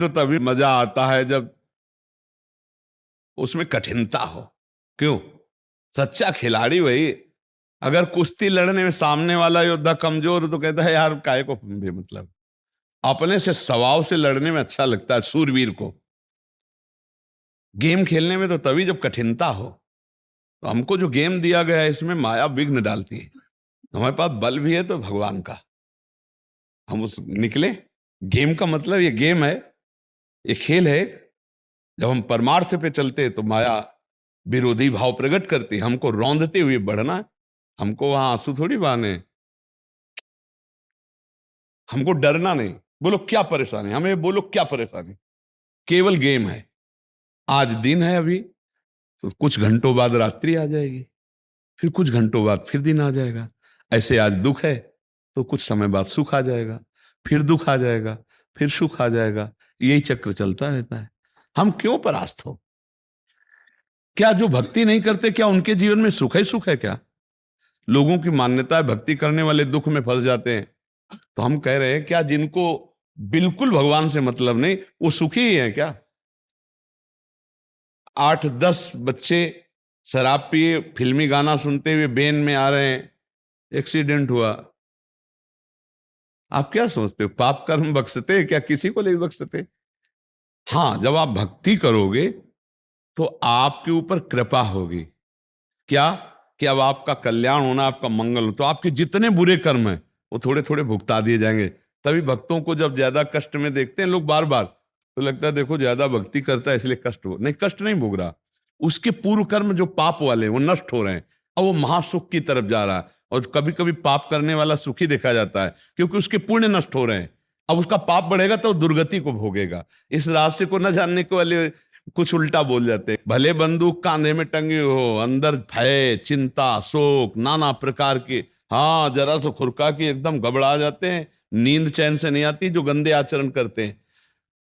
तो तभी मजा आता है जब उसमें कठिनता हो। क्यों? सच्चा खिलाड़ी वही, अगर कुश्ती लड़ने में सामने वाला योद्धा कमजोर तो कहता है यार काय को भी मतलब, अपने से स्वभाव से लड़ने में अच्छा लगता है सूरवीर को। गेम खेलने में तो तभी जब कठिनता हो। तो हमको जो गेम दिया गया है इसमें माया विघ्न डालती है। हमारे पास बल भी है तो भगवान का, हम उस निकले। गेम का मतलब ये गेम है, ये खेल है। जब हम परमार्थ पे चलते तो माया विरोधी भाव प्रकट करती, हमको रौंदते हुए बढ़ना है। हमको वहां आंसू थोड़ी बहाने, हमको डरना नहीं। बोलो क्या परेशानी, हमें बोलो क्या परेशानी, केवल गेम है। आज दिन है अभी, तो कुछ घंटों बाद रात्रि आ जाएगी, फिर कुछ घंटों बाद फिर दिन आ जाएगा। ऐसे आज दुख है तो कुछ समय बाद सुख आ जाएगा, फिर दुख आ जाएगा, फिर सुख आ जाएगा। यही चक्र चलता रहता है। हम क्यों परास्त हो? क्या जो भक्ति नहीं करते, क्या उनके जीवन में सुख ही सुख है क्या? लोगों की मान्यता है भक्ति करने वाले दुख में फंस जाते हैं। तो हम कह रहे हैं क्या जिनको बिल्कुल भगवान से मतलब नहीं वो सुखी ही है क्या? 8-10 बच्चे शराब पिए फिल्मी गाना सुनते हुए बेन में आ रहे हैं, एक्सीडेंट हुआ। आप क्या सोचते हो पाप कर्म बख्शते क्या? किसी को नहीं बख्शते। हाँ, जब आप भक्ति करोगे तो आपके ऊपर कृपा होगी। क्या? कि अब आपका कल्याण होना, आपका मंगल हो, तो आपके जितने बुरे कर्म हैं वो थोड़े थोड़े भुगता दिए जाएंगे। तभी भक्तों को जब ज्यादा कष्ट में देखते हैं लोग बार बार, तो लगता है देखो ज्यादा भक्ति करता है इसलिए कष्ट हो। नहीं, कष्ट नहीं भोग रहा, उसके पूर्व कर्म जो पाप वाले वो नष्ट हो रहे हैं और वो महासुख की तरफ जा रहा है। और कभी कभी पाप करने वाला सुखी देखा जाता है क्योंकि उसके पुण्य नष्ट हो रहे हैं। अब उसका पाप बढ़ेगा तो दुर्गति को भोगेगा। इस रहस्य को न जानने के वाले कुछ उल्टा बोल जाते हैं। भले बंदूक कांधे में टंगी हो, अंदर भय चिंता शोक नाना प्रकार के, हाँ जरा सा खुरका के एकदम घबरा जाते हैं। नींद चैन से नहीं आती जो गंदे आचरण करते हैं।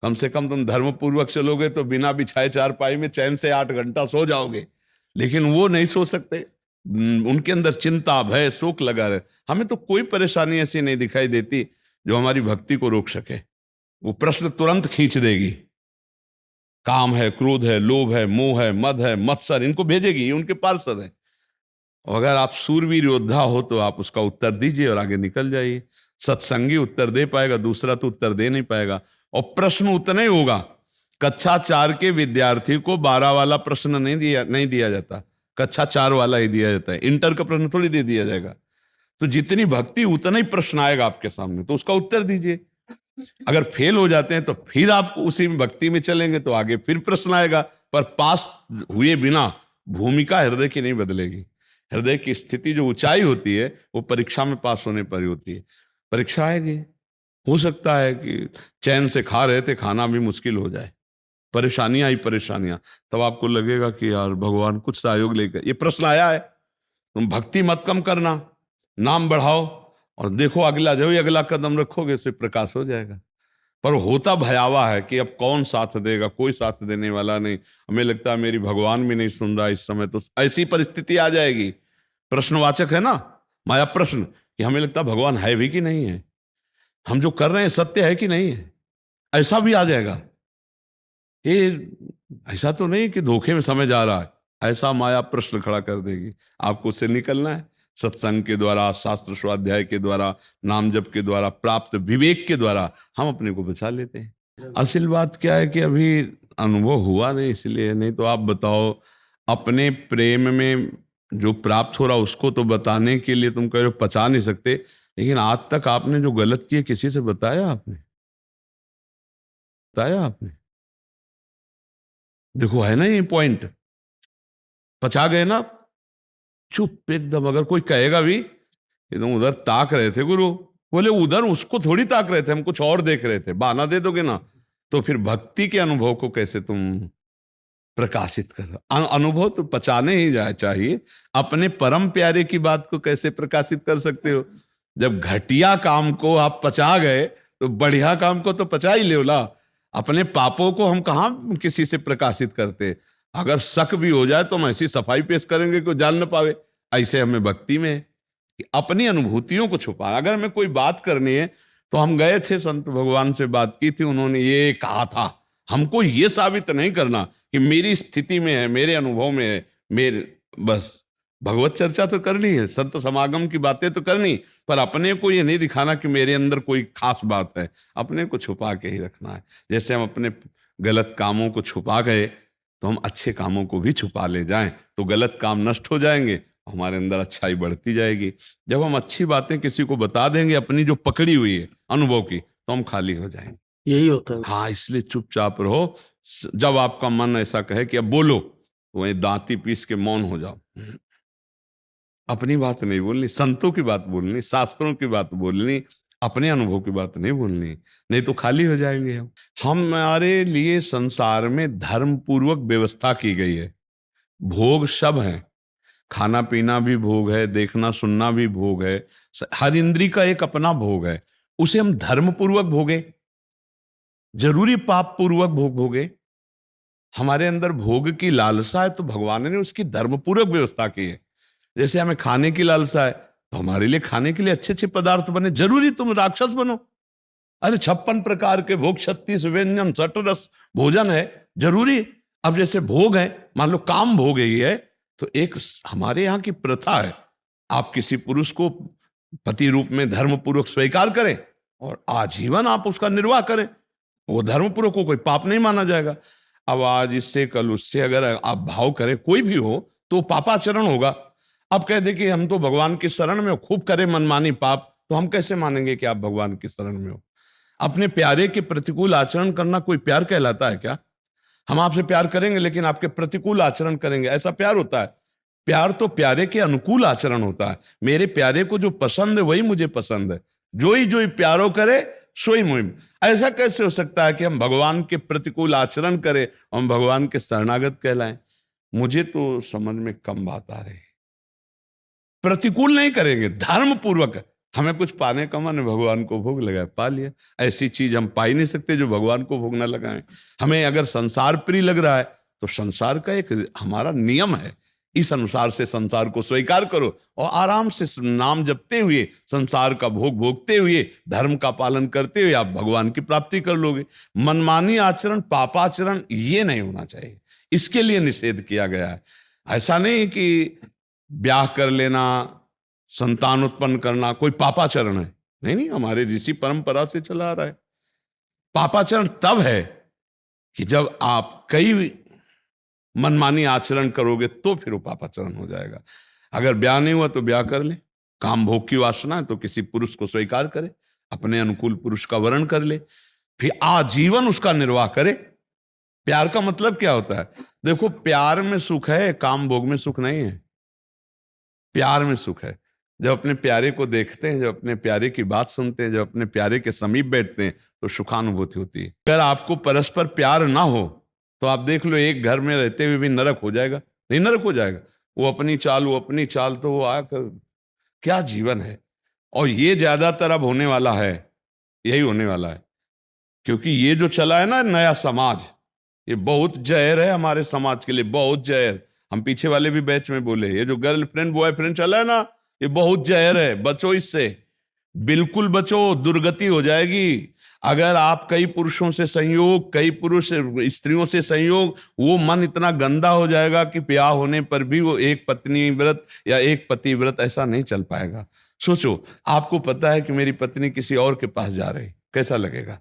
कम से कम तुम धर्म पूर्वक चलोगे तो बिना बिछाए चारपाई में चैन से 8 घंटा सो जाओगे, लेकिन वो नहीं सो सकते। उनके अंदर चिंता भय शोक लगा रहे। हमें तो कोई परेशानी ऐसी नहीं दिखाई देती जो हमारी भक्ति को रोक सके। वो प्रश्न तुरंत खींच देगी। काम है, क्रोध है, लोभ है, मोह है, मद है, मत्सर, इनको भेजेगी, ये उनके पार्षद है। और अगर आप सूरवीर योद्धा हो तो आप उसका उत्तर दीजिए और आगे निकल जाइए। सत्संगी उत्तर दे पाएगा, दूसरा तो उत्तर दे नहीं पाएगा। और प्रश्न उतना ही होगा। कक्षा 4 के विद्यार्थी को 12 वाला प्रश्न नहीं दिया जाता, कक्षा 4 वाला ही दिया जाता है। इंटर का प्रश्न थोड़ी दे दिया जाएगा। तो जितनी भक्ति उतना ही प्रश्न आएगा आपके सामने, तो उसका उत्तर दीजिए। अगर फेल हो जाते हैं तो फिर आप उसी में भक्ति में चलेंगे तो आगे फिर प्रश्न आएगा। पर पास हुए बिना भूमिका हृदय की नहीं बदलेगी। हृदय की स्थिति जो ऊंचाई होती है वो परीक्षा में पास होने पर ही होती है। परीक्षा आएगी, हो सकता है कि चैन से खा रहे थे खाना भी मुश्किल हो जाए, परेशानियां ही परेशानियां। तब आपको लगेगा कि यार भगवान कुछ सहयोग लेकर, ये प्रश्न आया है, तुम भक्ति मत कम करना, नाम बढ़ाओ और देखो अगला, जो अगला कदम रखोगे उससे प्रकाश हो जाएगा। पर होता भयावह है कि अब कौन साथ देगा, कोई साथ देने वाला नहीं। हमें लगता है मेरी भगवान भी नहीं सुन रहा इस समय, तो ऐसी परिस्थिति आ जाएगी। प्रश्नवाचक है ना, माया प्रश्न, कि हमें लगता है भगवान है भी कि नहीं है, हम जो कर रहे हैं सत्य है कि नहीं है, ऐसा भी आ जाएगा। ये ऐसा तो नहीं कि धोखे में समय जा रहा है, ऐसा माया प्रश्न खड़ा कर देगी। आपको उससे निकलना है सत्संग के द्वारा, शास्त्र स्वाध्याय के द्वारा, नाम जप के द्वारा, प्राप्त विवेक के द्वारा हम अपने को बचा लेते हैं। असल बात क्या है कि अभी अनुभव हुआ नहीं इसलिए। नहीं तो आप बताओ, अपने प्रेम में जो प्राप्त हो रहा उसको तो बताने के लिए तुम कह रहे हो पचा नहीं सकते, लेकिन आज तक आपने जो गलत किए किसी से बताया? आपने बताया? आपने देखो है ना ये पॉइंट, पचा गए ना आप? चुप एकदम। अगर कोई कहेगा भी एकदम उधर ताक रहे थे गुरु, बोले उधर उसको थोड़ी ताक रहे थे, हम कुछ और देख रहे थे, बहाना दे दोगे ना। तो फिर भक्ति के अनुभव को कैसे तुम प्रकाशित कर? अनुभव तो पचाने ही जाए चाहिए। अपने परम प्यारे की बात को कैसे प्रकाशित कर सकते हो? जब घटिया काम को आप पचा गए तो बढ़िया काम को तो पचा ही ले ना। अपने पापों को हम कहाँ किसी से प्रकाशित करते? अगर शक भी हो जाए तो हम ऐसी सफाई पेश करेंगे कि जान न पावे। ऐसे हमें भक्ति में है कि अपनी अनुभूतियों को छुपा। अगर हमें कोई बात करनी है तो हम गए थे, संत भगवान से बात की थी, उन्होंने ये कहा था, हमको ये साबित नहीं करना कि मेरी स्थिति में है, मेरे अनुभव में है, मेरे बस भगवत चर्चा तो करनी है, संत समागम की बातें तो करनी, पर अपने को ये नहीं दिखाना कि मेरे अंदर कोई खास बात है, अपने को छुपा के ही रखना है। जैसे हम अपने गलत कामों को छुपा गए तो हम अच्छे कामों को भी छुपा ले जाएं तो गलत काम नष्ट हो जाएंगे, हमारे अंदर अच्छाई बढ़ती जाएगी। जब हम अच्छी बातें किसी को बता देंगे अपनी जो पकड़ी हुई है अनुभव की, तो हम खाली हो जाएंगे। यही होता है। हाँ, इसलिए चुपचाप रहो। जब आपका मन ऐसा कहे कि अब बोलो, तो वहीं दांती पीस के मौन हो जाओ। अपनी बात नहीं बोलनी, संतों की बात बोलनी, शास्त्रों की बात बोलनी, अपने अनुभव की बात नहीं बोलनी, नहीं तो खाली हो जाएंगे हम। हमारे लिए संसार में धर्म पूर्वक व्यवस्था की गई है। भोग सब है, खाना पीना भी भोग है, देखना सुनना भी भोग है, हर इंद्री का एक अपना भोग है, उसे हम धर्म पूर्वक भोगे, जरूरी पाप पूर्वक भोग भोगे। हमारे अंदर भोग की लालसा है तो भगवान ने उसकी धर्म पूर्वक व्यवस्था की है। जैसे हमें खाने की लालसा है तो हमारे लिए खाने के लिए अच्छे अच्छे पदार्थ बने, जरूरी तुम राक्षस बनो? अरे 56 प्रकार के भोग, 36 व्यंजन, 60 रस भोजन है, जरूरी? अब जैसे भोग है, मान लो काम भोग ही है, तो एक हमारे यहाँ की प्रथा है, आप किसी पुरुष को पति रूप में धर्म पूर्वक स्वीकार करें और आजीवन आप उसका निर्वाह करें, वो धर्म पूर्वक को कोई पाप नहीं माना जाएगा। अब आज इससे कल उससे अगर आप भाव करें कोई भी हो तो पापाचरण होगा। अब कह दे कि हम तो भगवान की शरण में हो, खूब करे मनमानी पाप, तो हम कैसे मानेंगे कि आप भगवान की शरण में हो? अपने प्यारे के प्रतिकूल आचरण करना कोई प्यार कहलाता है क्या? हम आपसे प्यार करेंगे लेकिन आपके प्रतिकूल आचरण करेंगे, ऐसा प्यार होता है? प्यार तो प्यारे के अनुकूल आचरण होता है। मेरे प्यारे को जो पसंद है वही मुझे पसंद है, जो ही प्यारो करे सोई मुहिम। ऐसा कैसे हो सकता है कि हम भगवान के प्रतिकूल आचरण करें, हम भगवान के शरणागत कहलाएं? मुझे तो समझ में कम बात आ रही। प्रतिकूल नहीं करेंगे, धर्म पूर्वक। हमें कुछ पाने का मन, भगवान को भोग लगाए, पा लिया। ऐसी चीज हम पा ही नहीं सकते जो भगवान को भोग ना लगाएं। हमें अगर संसार प्रिय लग रहा है तो संसार का एक हमारा नियम है, इस अनुसार से संसार को स्वीकार करो और आराम से नाम जपते हुए, संसार का भोग भोगते हुए, धर्म का पालन करते हुए आप भगवान की प्राप्ति कर लोगे। मनमानी आचरण, पापाचरण ये नहीं होना चाहिए, इसके लिए निषेध किया गया है। ऐसा नहीं कि ब्याह कर लेना, संतान उत्पन्न करना कोई पापाचरण है, नहीं नहीं, हमारे ऋषि परंपरा से चला आ रहा है। पापाचरण तब है कि जब आप कई मनमानी आचरण करोगे तो फिर वो पापाचरण हो जाएगा। अगर ब्याह नहीं हुआ तो ब्याह कर ले, काम भोग की वासना है तो किसी पुरुष को स्वीकार करे, अपने अनुकूल पुरुष का वर्ण कर ले, फिर आजीवन उसका निर्वाह करे। प्यार का मतलब क्या होता है? देखो, प्यार में सुख है, काम भोग में सुख नहीं है। प्यार में सुख है। जब अपने प्यारे को देखते हैं, जब अपने प्यारे की बात सुनते हैं, जब अपने प्यारे के समीप बैठते हैं तो सुखानुभूति होती है। अगर आपको परस्पर प्यार ना हो तो आप देख लो, एक घर में रहते हुए भी नरक हो जाएगा। नहीं, नरक हो जाएगा। वो अपनी चाल, वो अपनी चाल, तो वो आकर क्या जीवन है। और ये ज्यादातर अब होने वाला है, यही होने वाला है, क्योंकि ये जो चला है ना नया समाज, ये बहुत जहर है हमारे समाज के लिए, बहुत जहर। हम पीछे वाले भी बैच में बोले, ये जो गर्लफ्रेंड बॉयफ्रेंड चला है ना, ये बहुत जहर है, बचो इससे, बिल्कुल बचो, दुर्गति हो जाएगी। अगर आप कई पुरुषों से संयोग, कई पुरुष स्त्रियों से संयोग, वो मन इतना गंदा हो जाएगा कि ब्याह होने पर भी वो एक पत्नी व्रत या एक पति व्रत ऐसा नहीं चल पाएगा। सोचो, आपको पता है कि मेरी पत्नी किसी और के पास जा रही, कैसा लगेगा?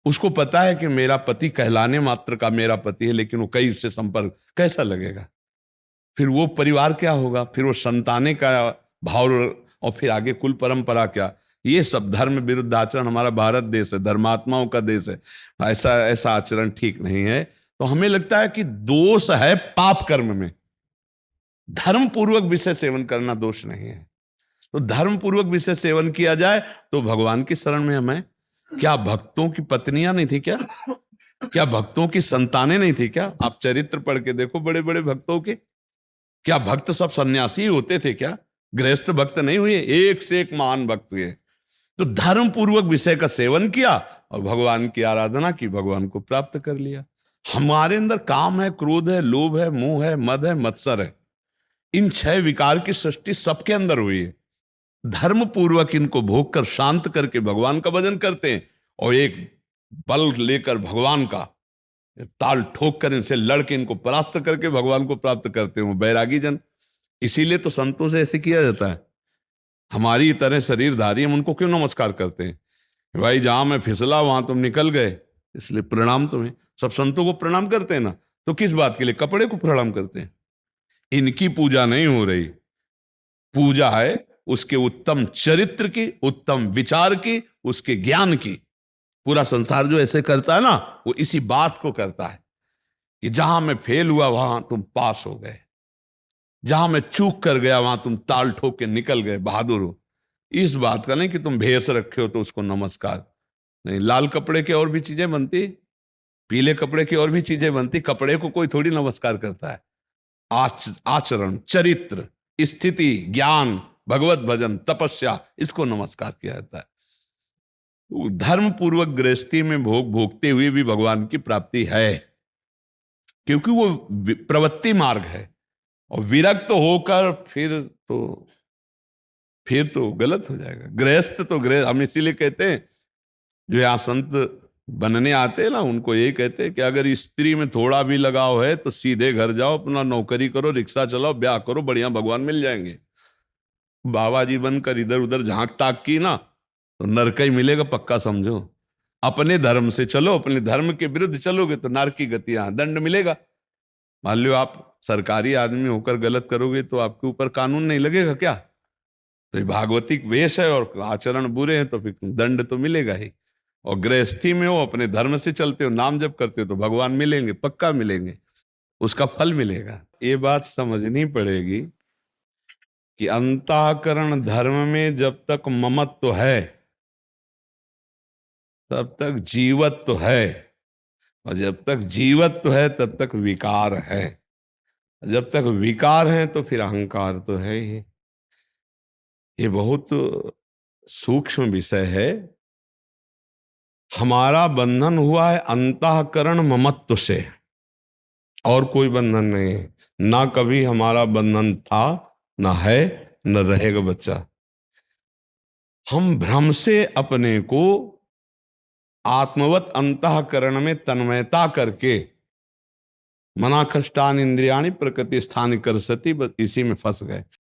उसको पता है कि मेरा पति कहलाने मात्र का मेरा पति है, लेकिन वो कई उससे संपर्क, कैसा लगेगा? फिर वो परिवार क्या होगा, फिर वो संताने का भाव, और फिर आगे कुल परंपरा क्या। ये सब धर्म विरुद्ध आचरण। हमारा भारत देश है, धर्मात्माओं का देश है, ऐसा आचरण ठीक नहीं है। तो हमें लगता है कि दोष है पाप कर्म में, धर्म पूर्वक विषय सेवन करना दोष नहीं है। तो धर्म पूर्वक विषय सेवन किया जाए तो भगवान की शरण में हमें। क्या भक्तों की पत्नियां नहीं थी क्या? क्या भक्तों की संतानें नहीं थी क्या? आप चरित्र पढ़ के देखो बड़े बड़े भक्तों के। क्या भक्त सब सन्यासी होते थे क्या? गृहस्थ भक्त नहीं हुए? एक से एक महान भक्त हुए। तो धर्म पूर्वक विषय का सेवन किया और भगवान की आराधना की, भगवान को प्राप्त कर लिया। हमारे अंदर काम है, क्रोध है, लोभ है, मोह है, मद है, मत्सर है। इन 6 विकार की सृष्टि सबके अंदर हुई है। धर्म पूर्वक इनको भोग कर शांत करके भगवान का भजन करते हैं, और एक बल लेकर भगवान का ताल ठोक कर इनसे लड़के इनको परास्त करके भगवान को प्राप्त करते हैं वो बैरागी जन। इसीलिए तो संतों से ऐसे किया जाता है। हमारी तरह शरीरधारी हम उनको क्यों नमस्कार करते हैं? भाई जहां मैं फिसला वहां तुम निकल गए, इसलिए प्रणाम तुम्हें। सब संतों को प्रणाम करते हैं ना, तो किस बात के लिए कपड़े को प्रणाम करते हैं? इनकी पूजा नहीं हो रही, पूजा है उसके उत्तम चरित्र की, उत्तम विचार की, उसके ज्ञान की। पूरा संसार जो ऐसे करता है ना, वो इसी बात को करता है कि जहां मैं फेल हुआ वहां तुम पास हो गए, जहां मैं चूक कर गया वहां तुम ताल ठोक के निकल गए, बहादुर हो। इस बात का नहीं कि तुम भेष रखे हो तो उसको नमस्कार नहीं। लाल कपड़े की और भी चीजें बनती, पीले कपड़े की और भी चीजें बनती, कपड़े को कोई थोड़ी नमस्कार करता है। आचरण, चरित्र, स्थिति, ज्ञान, भगवत भजन, तपस्या, इसको नमस्कार किया जाता है। तो धर्म पूर्वक गृहस्थी में भोग भोगते हुए भी भगवान की प्राप्ति है, क्योंकि वो प्रवृत्ति मार्ग है। और विरक्त होकर फिर तो गलत हो जाएगा। गृहस्थ तो गृहस्थ, हम इसीलिए कहते हैं जो यहाँ संत बनने आते हैं ना, उनको यही कहते हैं कि अगर स्त्री में थोड़ा भी लगाव है तो सीधे घर जाओ, अपना नौकरी करो, रिक्शा चलाओ, ब्याह करो, बढ़िया भगवान मिल जाएंगे। बाबा जी बनकर इधर उधर झांक ताक की ना, तो नरक ही मिलेगा पक्का समझो। अपने धर्म से चलो, अपने धर्म के विरुद्ध चलोगे तो नरक की गतियां, दंड मिलेगा। मान लो आप सरकारी आदमी होकर गलत करोगे तो आपके ऊपर कानून नहीं लगेगा क्या? तो ये भागवतिक वेश है और आचरण बुरे हैं तो फिर दंड तो मिलेगा ही। और गृहस्थी में हो, अपने धर्म से चलते हो, नाम जप करते हो, तो भगवान मिलेंगे, पक्का मिलेंगे, उसका फल मिलेगा। ये बात समझनी पड़ेगी कि अंतःकरण धर्म में जब तक ममत्व है तब तक जीवत्व है, और जब तक जीवत्व है तब तक विकार है। जब तक विकार है तो फिर अहंकार तो है ही। ये बहुत सूक्ष्म विषय है। हमारा बंधन हुआ है अंतःकरण ममत्व से, और कोई बंधन नहीं है। ना कभी हमारा बंधन था, ना है, न रहेगा बच्चा। हम भ्रम से अपने को आत्मवत अंतःकरण में तन्मयता करके मना कष्टान इंद्रियाणी प्रकृति स्थान कर सती, बस इसी में फंस गए।